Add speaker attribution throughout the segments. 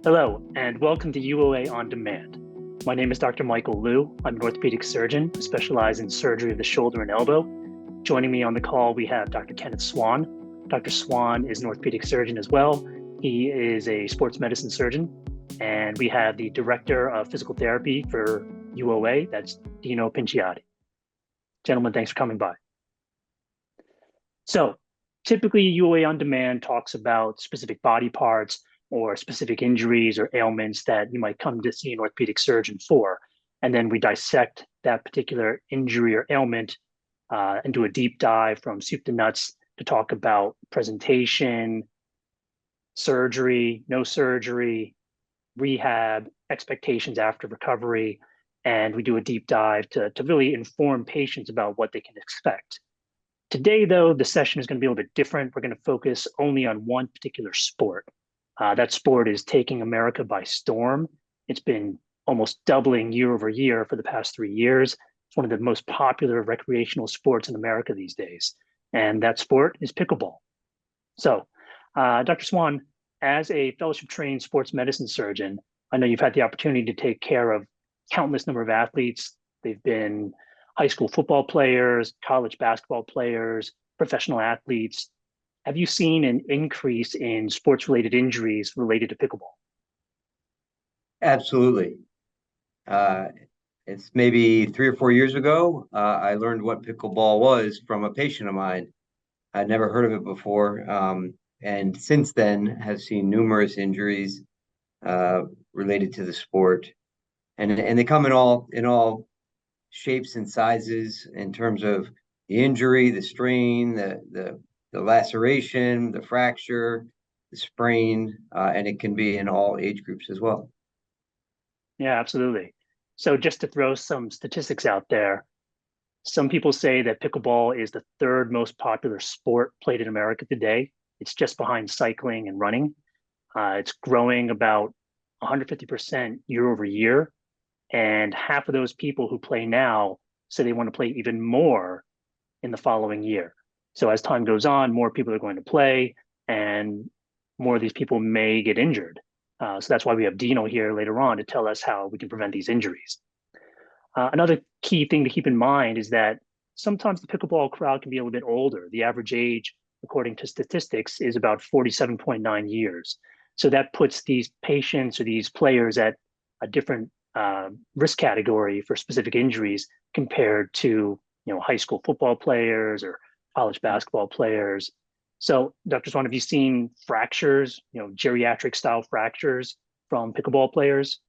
Speaker 1: Hello, and welcome to UOA On Demand. My name is Dr. Michael Liu. I'm an orthopedic surgeon who specializes in surgery of the shoulder and elbow. Joining me on the call, we have Dr. Kenneth Swan. Dr. Swan is an orthopedic surgeon as well. He is a sports medicine surgeon. And we have the director of physical therapy for UOA, that's Dino Pinciotti. Gentlemen, thanks for coming by. So typically UOA On Demand talks about specific body parts or specific injuries or ailments that you might come to see an orthopedic surgeon for. And then we dissect that particular injury or ailment and do a deep dive from soup to nuts to talk about presentation, surgery, no surgery, rehab, expectations after recovery. And we do a deep dive to really inform patients about what they can expect. Today, though, the session is going to be a little bit different. We're going to focus only on one particular sport. That sport is taking America by storm. It's been almost doubling year over year for the past 3 years. It's one of the most popular recreational sports in America these days. And that sport is pickleball. So, Dr. Swan, as a fellowship-trained sports medicine surgeon, I know you've had the opportunity to take care of countless number of athletes. They've been high school football players, college basketball players, professional athletes. Have you seen an increase in sports-related injuries related to pickleball?
Speaker 2: Absolutely. It's maybe 3 or 4 years ago, I learned what pickleball was from a patient of mine. I'd never heard of it before, and since then have seen numerous injuries related to the sport, and they come in all shapes and sizes in terms of the injury, the strain, the laceration, the fracture, the sprain, and it can be in all age groups as well.
Speaker 1: Yeah, absolutely. So just to throw some statistics out there, some people say that pickleball is the third most popular sport played in America today. It's just behind cycling and running. It's growing about 150% year over year. And half of those people who play now say they want to play even more in the following year. So as time goes on, more people are going to play and more of these people may get injured. So that's why we have Dino here later on to tell us how we can prevent these injuries. Another key thing to keep in mind is that sometimes the pickleball crowd can be a little bit older. The average age, according to statistics, is about 47.9 years. So that puts these patients or these players at a different risk category for specific injuries compared to high school football players or college basketball players. So, Dr. Swan, have you seen fractures, geriatric style fractures from pickleball players?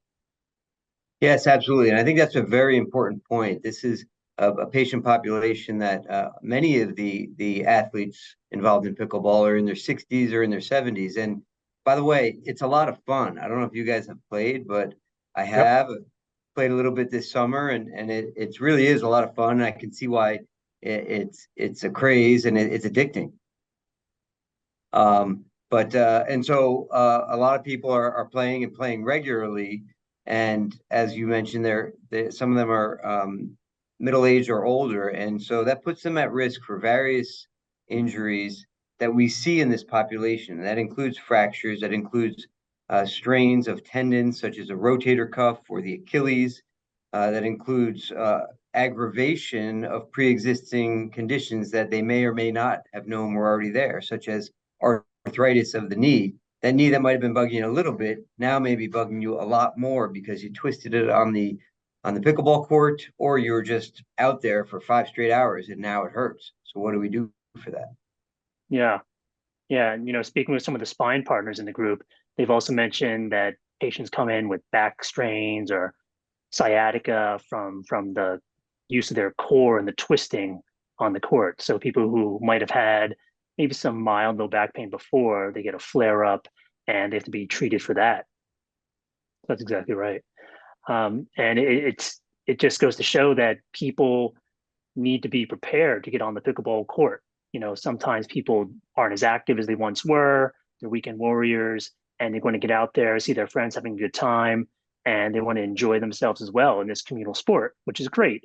Speaker 2: Yes, absolutely. And I think that's a very important point. This is a patient population that many of the athletes involved in pickleball are in their 60s or in their 70s. And by the way, it's a lot of fun. I don't know if you guys have played, but I have played a little bit this summer, and it really is a lot of fun. I can see why it's a craze and it's addicting. And so a lot of people are playing and playing regularly. And as you mentioned, some of them are middle-aged or older. And so that puts them at risk for various injuries that we see in this population. That includes fractures, that includes strains of tendons, such as a rotator cuff or the Achilles. That includes aggravation of pre-existing conditions that they may or may not have known were already there, such as arthritis of the knee. That knee that might have been bugging you a little bit now may be bugging you a lot more because you twisted it on the pickleball court, or you were just out there for 5 straight hours and now it hurts. So what do we do for that?
Speaker 1: Yeah. And speaking with some of the spine partners in the group, they've also mentioned that patients come in with back strains or sciatica from the use of their core and the twisting on the court. So people who might have had maybe some mild low back pain before, they get a flare up and they have to be treated for that. That's exactly right. And it just goes to show that people need to be prepared to get on the pickleball court. Sometimes people aren't as active as they once were. They're weekend warriors, and they're going to get out there, see their friends having a good time, and they want to enjoy themselves as well in this communal sport, which is great.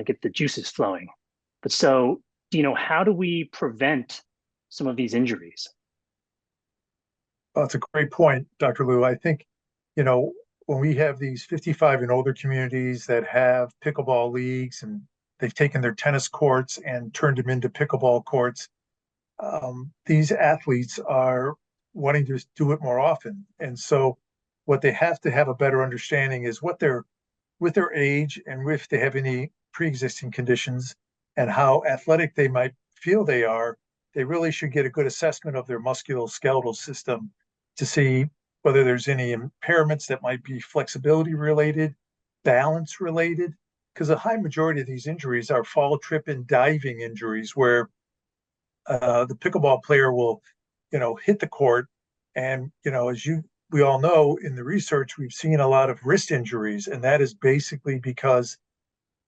Speaker 1: Get the juices flowing. But so, how do we prevent some of these injuries?
Speaker 3: Well, that's a great point, Dr. Lou. I think, you know, when we have these 55 and older communities that have pickleball leagues and they've taken their tennis courts and turned them into pickleball courts, these athletes are wanting to do it more often. And so what they have to have a better understanding is what their with their age and if they have any pre-existing conditions and how athletic they might feel they are, they really should get a good assessment of their musculoskeletal system to see whether there's any impairments that might be flexibility related, balance related, because a high majority of these injuries are fall, trip, and diving injuries where the pickleball player will, hit the court, and as we all know in the research, we've seen a lot of wrist injuries, and that is basically because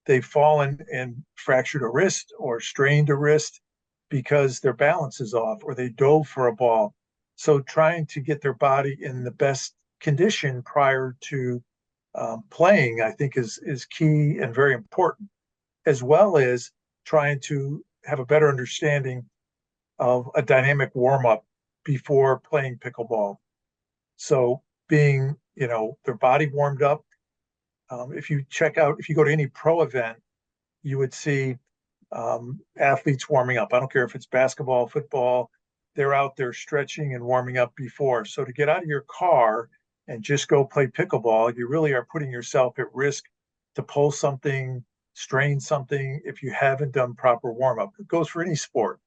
Speaker 3: they've fallen and fractured a wrist or strained a wrist because their balance is off or they dove for a ball. So trying to get their body in the best condition prior to playing, I think, is key and very important, as well as trying to have a better understanding of a dynamic warm up before playing pickleball. So being, their body warmed up. If you go to any pro event, you would see athletes warming up. I don't care if it's basketball, football, they're out there stretching and warming up before. So to get out of your car and just go play pickleball, you really are putting yourself at risk to pull something, strain something if you haven't done proper warm up. It goes for any sport.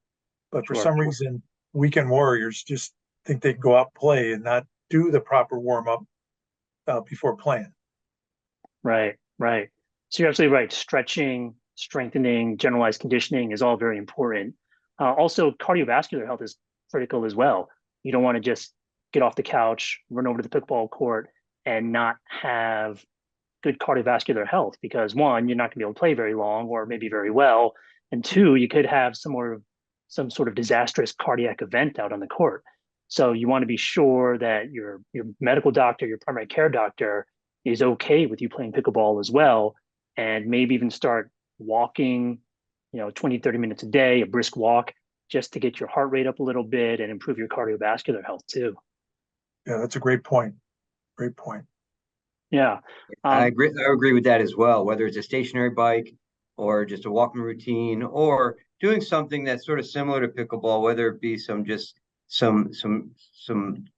Speaker 3: But for some reason, weekend warriors just think they can go out and play and not do the proper warm up before playing.
Speaker 1: Right, right. So you're absolutely right. Stretching, strengthening, generalized conditioning is all very important. Also, cardiovascular health is critical as well. You don't want to just get off the couch, run over to the pickleball court, and not have good cardiovascular health because one, you're not going to be able to play very long or maybe very well, and two, you could have some sort of disastrous cardiac event out on the court. So you want to be sure that your medical doctor, your primary care doctor, is okay with you playing pickleball as well, and maybe even start walking, 20, 30 minutes a day, a brisk walk, just to get your heart rate up a little bit and improve your cardiovascular health too.
Speaker 3: Yeah, that's a great point. Great point.
Speaker 1: Yeah.
Speaker 2: I agree with that as well, whether it's a stationary bike or just a walking routine or doing something that's sort of similar to pickleball, whether it be some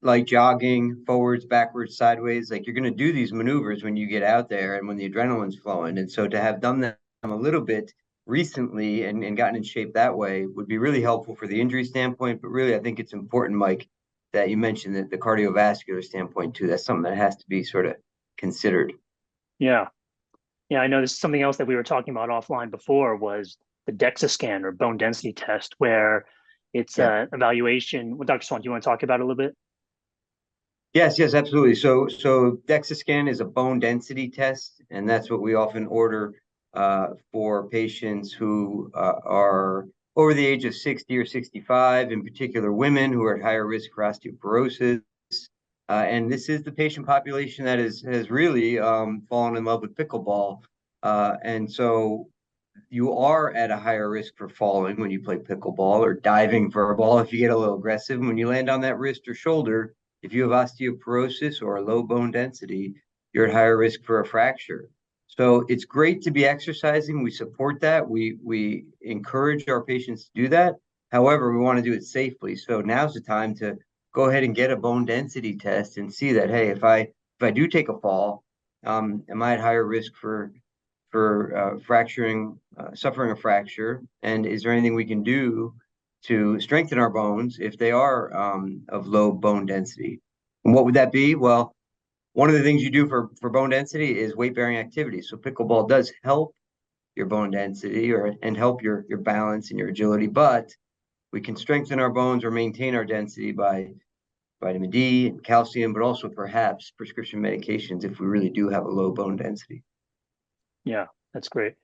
Speaker 2: light jogging, forwards, backwards, sideways. Like you're going to do these maneuvers when you get out there and when the adrenaline's flowing. And so to have done them a little bit recently and gotten in shape that way would be really helpful for the injury standpoint. But really, I think it's important, Mike, that you mentioned that the cardiovascular standpoint too. That's something that has to be sort of considered.
Speaker 1: Yeah. Yeah, I know this is something else that we were talking about offline before was the DEXA scan or bone density test, where it's an evaluation. Well, Dr. Swan, do you want to talk about it a little bit?
Speaker 2: Yes, absolutely. So DEXA scan is a bone density test, and that's what we often order for patients who are over the age of 60 or 65, in particular women who are at higher risk for osteoporosis. And this is the patient population that has really fallen in love with pickleball. And so you are at a higher risk for falling when you play pickleball or diving for a ball if you get a little aggressive. And when you land on that wrist or shoulder, if you have osteoporosis or a low bone density, you're at higher risk for a fracture. So it's great to be exercising. We support that. We encourage our patients to do that. However, we want to do it safely. So now's the time to go ahead and get a bone density test and see that, hey, if I do take a fall, am I at higher risk for suffering a fracture? And is there anything we can do to strengthen our bones if they are of low bone density? And what would that be? Well, one of the things you do for bone density is weight-bearing activity. So pickleball does help your bone density and help your balance and your agility, but we can strengthen our bones or maintain our density by vitamin D and calcium, but also perhaps prescription medications if we really do have a low bone density.
Speaker 1: Yeah, that's great.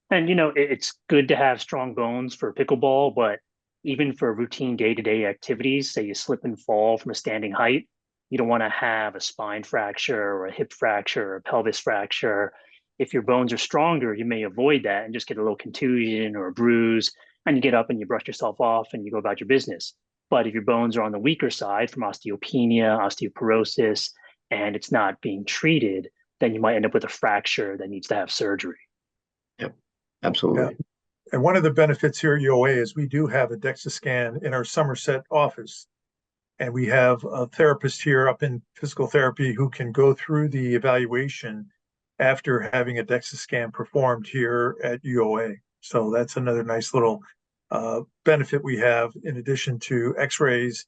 Speaker 1: And it's good to have strong bones for pickleball, but even for routine day-to-day activities, say you slip and fall from a standing height, you don't want to have a spine fracture or a hip fracture or a pelvis fracture. If your bones are stronger, you may avoid that and just get a little contusion or a bruise, and you get up and you brush yourself off and you go about your business. But if your bones are on the weaker side from osteopenia, osteoporosis, and it's not being treated, then you might end up with a fracture that needs to have surgery.
Speaker 2: Yep,
Speaker 3: Yeah.
Speaker 2: absolutely.
Speaker 3: And one of the benefits here at UOA is we do have a DEXA scan in our Somerset office. And we have a therapist here up in physical therapy who can go through the evaluation after having a DEXA scan performed here at UOA. So that's another nice little benefit we have in addition to x-rays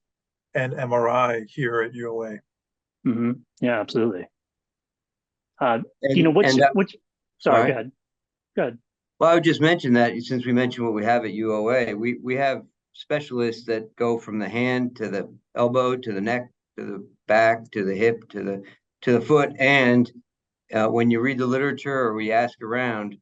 Speaker 3: and MRI here at UOA.
Speaker 1: Mm-hmm. Yeah, absolutely.
Speaker 2: And,
Speaker 1: Sorry,
Speaker 2: sorry.
Speaker 1: Go ahead.
Speaker 2: Well, I would just mention that since we mentioned what we have at UOA, we have specialists that go from the hand to the elbow to the neck to the back to the hip to the foot. And when you read the literature or we ask around,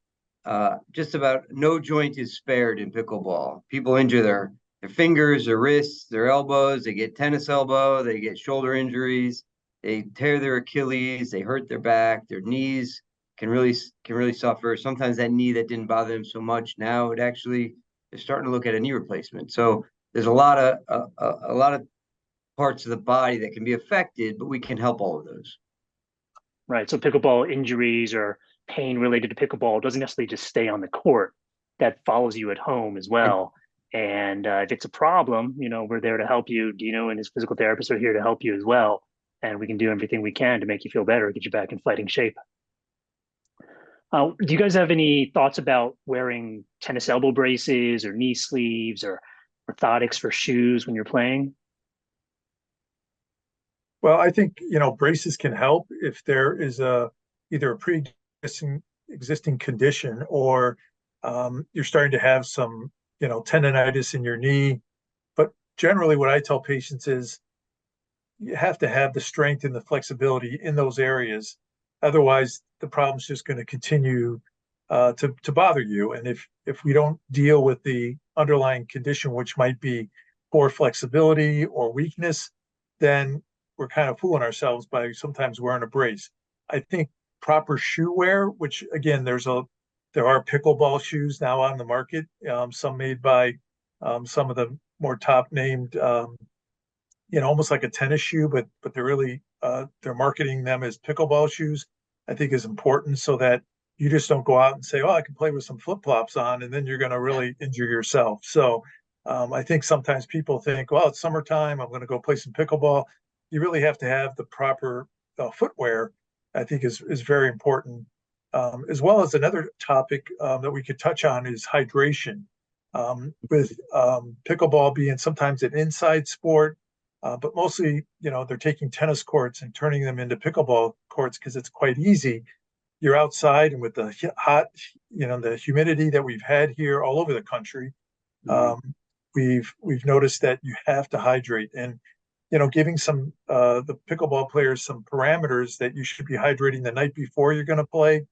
Speaker 2: just about no joint is spared in pickleball. People injure their fingers, their wrists, their elbows. They get tennis elbow. They get shoulder injuries. They tear their Achilles. They hurt their back. Their knees can really suffer. Sometimes that knee that didn't bother them so much, now it actually they're starting to look at a knee replacement. So there's a lot of parts of the body that can be affected, but we can help all of those.
Speaker 1: Right. So pickleball injuries or pain related to pickleball doesn't necessarily just stay on the court. That follows you at home as well. And if it's a problem, we're there to help you. Dino and his physical therapist are here to help you as well. And we can do everything we can to make you feel better, get you back in fighting shape. Do you guys have any thoughts about wearing tennis elbow braces or knee sleeves or orthotics for shoes when you're playing?
Speaker 3: Well, I think, braces can help if there is either a pre-existing condition or you're starting to have some, tendonitis in your knee. But generally what I tell patients is you have to have the strength and the flexibility in those areas. Otherwise, the problem's just going to continue to bother you. And if we don't deal with the underlying condition, which might be poor flexibility or weakness, then we're kind of fooling ourselves by sometimes wearing a brace. I think proper shoe wear, which again, there are pickleball shoes now on the market, some made by some of the more top named, almost like a tennis shoe, but they're really they're marketing them as pickleball shoes. I think is important so that you just don't go out and say, "Oh, I can play with some flip flops on," and then you're going to really injure yourself. So I think sometimes people think, "Well, it's summertime. I'm going to go play some pickleball." You really have to have the proper footwear. I think is very important. As well as another topic that we could touch on is hydration. With pickleball being sometimes an inside sport, but mostly, they're taking tennis courts and turning them into pickleball courts because it's quite easy. You're outside, and with the hot, the humidity that we've had here all over the country, we've noticed that you have to hydrate. And giving some the pickleball players some parameters that you should be hydrating the night before you're going to play,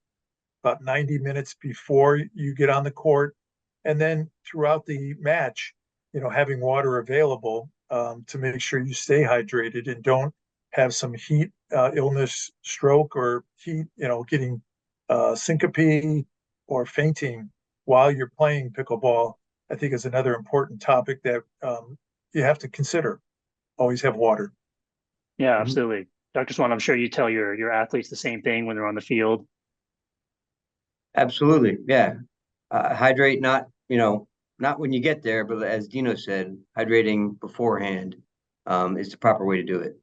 Speaker 3: about 90 minutes before you get on the court, and then throughout the match, having water available to make sure you stay hydrated and don't have some heat illness, stroke, or heat, getting syncope or fainting while you're playing pickleball. I think is another important topic that you have to consider. Always have water.
Speaker 1: Yeah, absolutely. Dr. Swan, I'm sure you tell your athletes the same thing when they're on the field.
Speaker 2: Absolutely. Yeah. Hydrate, not when you get there, but as Dino said, hydrating beforehand is the proper way to do it.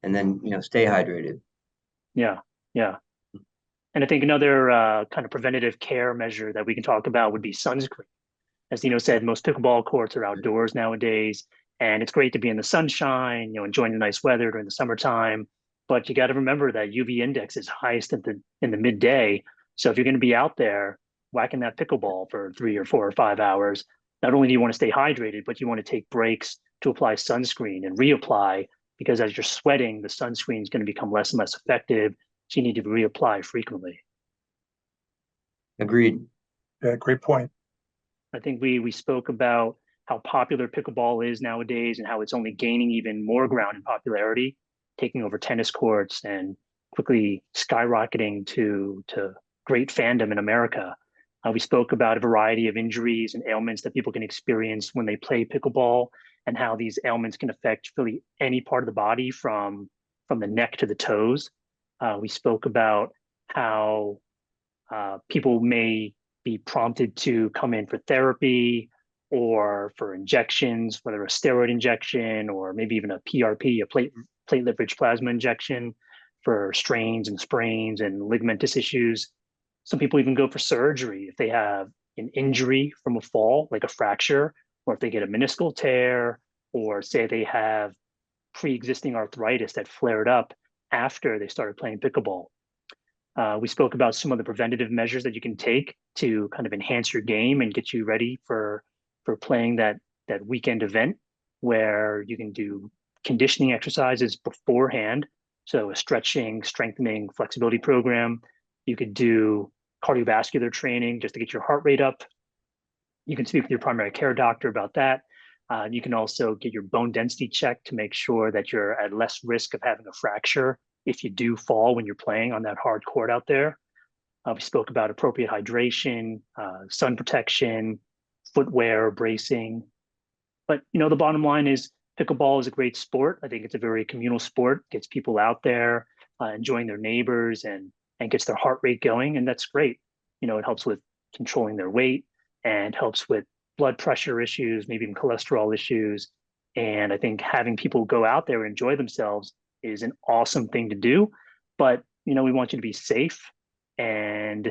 Speaker 2: And then, stay hydrated.
Speaker 1: Yeah. And I think another kind of preventative care measure that we can talk about would be sunscreen. As Dino said, most pickleball courts are outdoors nowadays, and it's great to be in the sunshine, enjoying the nice weather during the summertime. But you got to remember that UV index is highest in the midday. So if you're going to be out there whacking that pickleball for 3 or 4 or 5 hours, not only do you want to stay hydrated, but you want to take breaks to apply sunscreen and reapply, because as you're sweating, the sunscreen is going to become less and less effective. So you need to reapply frequently.
Speaker 2: Agreed.
Speaker 3: Yeah, great point.
Speaker 1: I think we spoke about how popular pickleball is nowadays and how it's only gaining even more ground in popularity, taking over tennis courts and quickly skyrocketing to great fandom in America. We spoke about a variety of injuries and ailments that people can experience when they play pickleball, and how these ailments can affect really any part of the body from the neck to the toes. We spoke about how people may be prompted to come in for therapy or for injections, whether a steroid injection or maybe even a PRP, a platelet-rich plasma injection for strains and sprains and ligamentous issues. Some people even go for surgery if they have an injury from a fall, like a fracture, or if they get a meniscal tear, or say they have pre-existing arthritis that flared up after they started playing pickleball. We spoke about some of the preventative measures that you can take to kind of enhance your game and get you ready for playing that weekend event, where you can do conditioning exercises beforehand. So a stretching, strengthening, flexibility program. You could do cardiovascular training just to get your heart rate up. You can speak with your primary care doctor about that. You can also get your bone density checked to make sure that you're at less risk of having a fracture if you do fall when you're playing on that hard court out there. We spoke about appropriate hydration, sun protection, footwear, bracing. But the bottom line is pickleball is a great sport. I think it's a very communal sport, gets people out there enjoying their neighbors and gets their heart rate going, and that's great. It helps with controlling their weight and helps with blood pressure issues, maybe even cholesterol issues. And I think having people go out there and enjoy themselves is an awesome thing to do. But we want you to be safe, and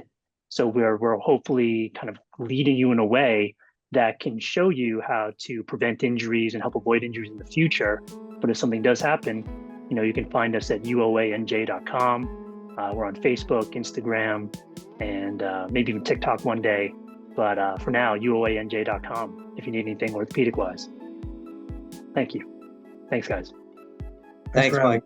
Speaker 1: so we're hopefully kind of leading you in a way that can show you how to prevent injuries and help avoid injuries in the future. But if something does happen, you can find us at uoanj.com. We're on Facebook, Instagram, and maybe even TikTok one day. But for now, uoanj.com if you need anything orthopedic-wise. Thank you. Thanks, guys.
Speaker 2: Thanks, Mike.